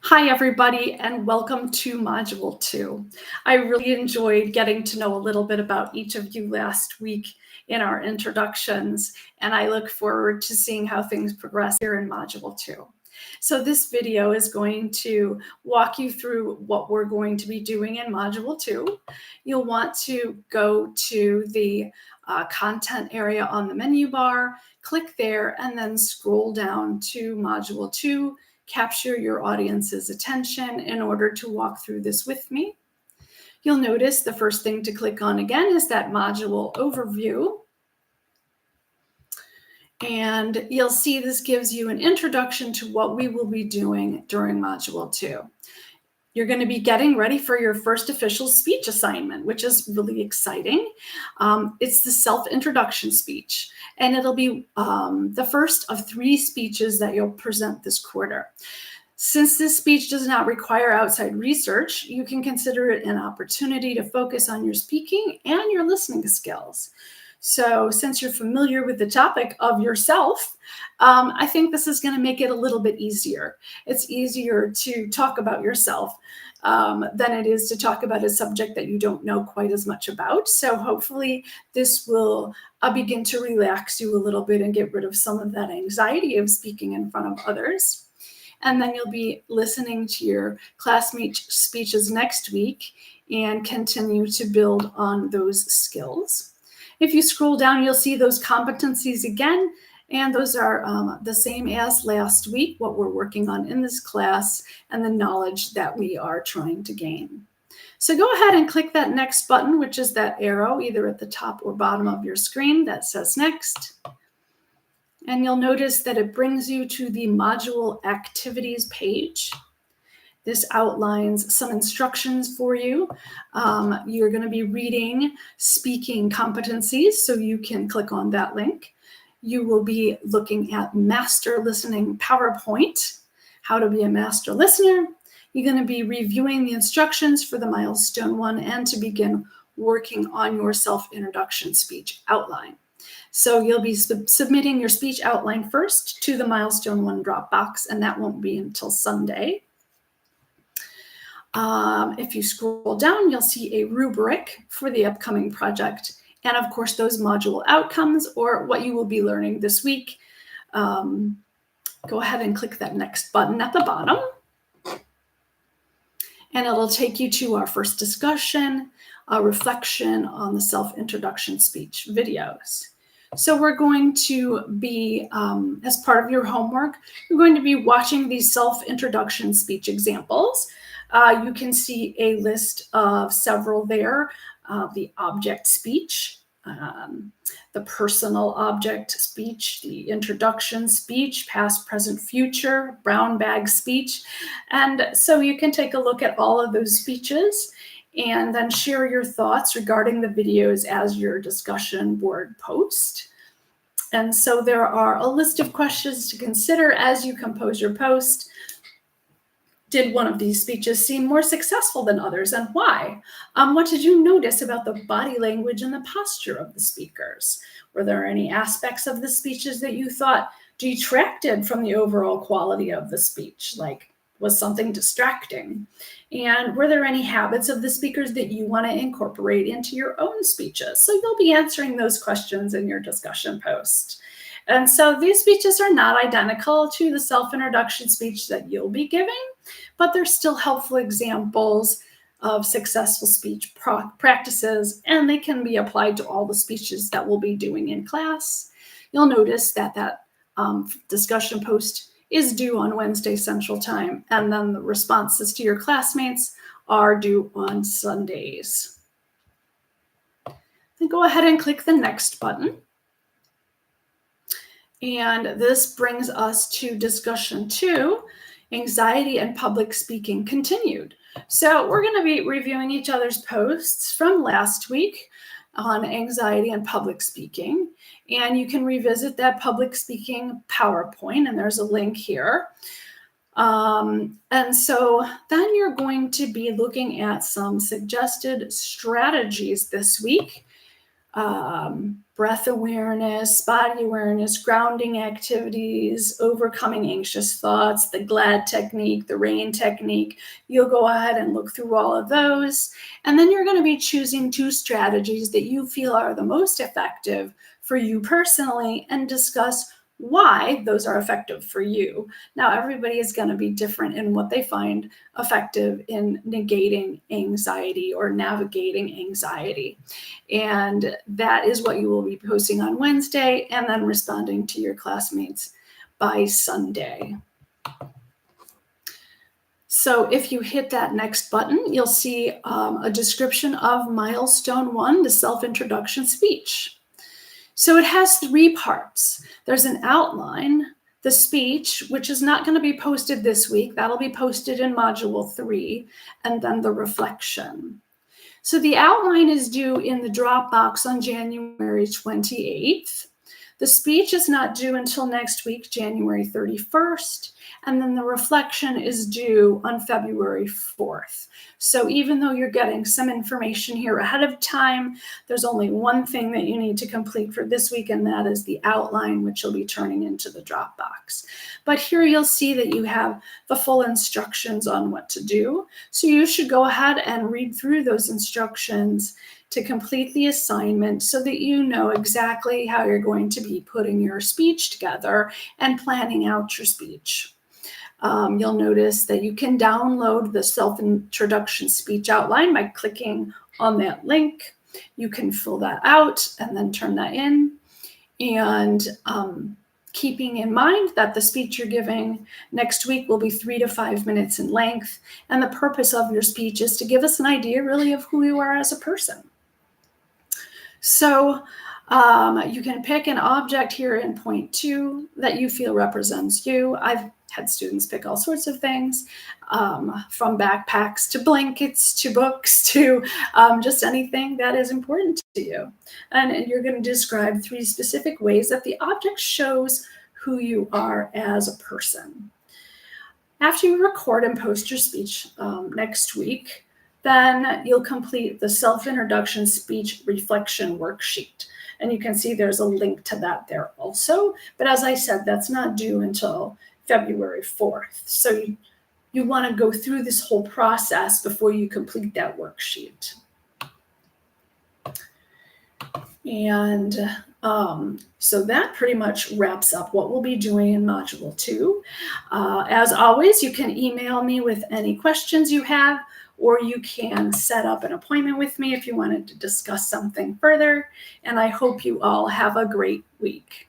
Hi, everybody, and welcome to Module 2. I really enjoyed getting to know a little bit about each of you last week in our introductions, and I look forward to seeing how things progress here in Module 2. So this video is going to walk you through what we're going to be doing in Module 2. You'll want to go to the content area on the menu bar, click there, and then scroll down to Module 2. Capture your audience's attention in order to walk through this with me. You'll notice the first thing to click on again is that module overview. And you'll see this gives you an introduction to what we will be doing during Module 2. You're going to be getting ready for your first official speech assignment, which is really exciting. It's the self-introduction speech, and it'll be the first of 3 speeches that you'll present this quarter. Since this speech does not require outside research, you can consider it an opportunity to focus on your speaking and your listening skills. So since you're familiar with the topic of yourself, I think this is going to make it a little bit easier. It's easier to talk about yourself than it is to talk about a subject that you don't know quite as much about. So hopefully this will begin to relax you a little bit and get rid of some of that anxiety of speaking in front of others. And then you'll be listening to your classmate speeches next week and continue to build on those skills. If you scroll down, you'll see those competencies again, and those are the same as last week, what we're working on in this class and the knowledge that we are trying to gain. So go ahead and click that next button, which is that arrow either at the top or bottom of your screen that says next. And you'll notice that it brings you to the module activities page. This outlines some instructions for you. You're going to be reading speaking competencies, so you can click on that link. You will be looking at master listening PowerPoint, how to be a master listener. You're going to be reviewing the instructions for the milestone 1 and to begin working on your self-introduction speech outline. So you'll be submitting your speech outline first to the milestone 1 Dropbox, and that won't be until Sunday. If you scroll down, you'll see a rubric for the upcoming project, and of course those module outcomes or what you will be learning this week. Go ahead and click that next button at the bottom, and it'll take you to our first discussion, a reflection on the self-introduction speech videos. So we're going to be, as part of your homework, you're going to be watching these self-introduction speech examples. You can see a list of several there, the object speech, the personal object speech, the introduction speech, past, present, future, brown bag speech. And so you can take a look at all of those speeches and then share your thoughts regarding the videos as your discussion board post. And so there are a list of questions to consider as you compose your post. Did one of these speeches seem more successful than others, and why? What did you notice about the body language and the posture of the speakers? Were there any aspects of the speeches that you thought detracted from the overall quality of the speech, like was something distracting? And were there any habits of the speakers that you want to incorporate into your own speeches? So you'll be answering those questions in your discussion post. And so these speeches are not identical to the self-introduction speech that you'll be giving, but they're still helpful examples of successful speech practices, and they can be applied to all the speeches that we'll be doing in class. You'll notice that discussion post is due on Wednesday Central Time, and then the responses to your classmates are due on Sundays. Then go ahead and click the next button. And this brings us to discussion 2, anxiety and public speaking continued. So we're going to be reviewing each other's posts from last week on anxiety and public speaking. And you can revisit that public speaking PowerPoint, and there's a link here. And so then you're going to be looking at some suggested strategies this week breath awareness, body awareness, grounding activities, overcoming anxious thoughts, the GLAD technique, the RAIN technique. You'll go ahead and look through all of those. And then you're going to be choosing 2 strategies that you feel are the most effective for you personally and discuss why those are effective for you. Now, everybody is going to be different in what they find effective in negating anxiety or navigating anxiety. And that is what you will be posting on Wednesday and then responding to your classmates by Sunday. So if you hit that next button, you'll see a description of milestone 1, the self-introduction speech. So it has 3 parts. There's an outline, the speech, which is not going to be posted this week. That'll be posted in module 3, and then the reflection. So the outline is due in the Dropbox on January 28th. The speech is not due until next week, January 31st, and then the reflection is due on February 4th. So even though you're getting some information here ahead of time, there's only one thing that you need to complete for this week, and that is the outline, which you'll be turning into the Dropbox. But here you'll see that you have the full instructions on what to do. So you should go ahead and read through those instructions to complete the assignment so that you know exactly how you're going to be putting your speech together and planning out your speech. You'll notice that you can download the self-introduction speech outline by clicking on that link. You can fill that out and then turn that in. And keeping in mind that the speech you're giving next week will be 3 to 5 minutes in length. And the purpose of your speech is to give us an idea really of who you are as a person. So you can pick an object here in point 2 that you feel represents you. I've had students pick all sorts of things, from backpacks to blankets to books to just anything that is important to you. And you're going to describe 3 specific ways that the object shows who you are as a person. After you record and post your speech next week, then you'll complete the self-introduction speech reflection worksheet. And you can see there's a link to that there also. But as I said, that's not due until February 4th. So you want to go through this whole process before you complete that worksheet. And so that pretty much wraps up what we'll be doing in Module 2. As always, you can email me with any questions you have, or you can set up an appointment with me if you wanted to discuss something further. And I hope you all have a great week.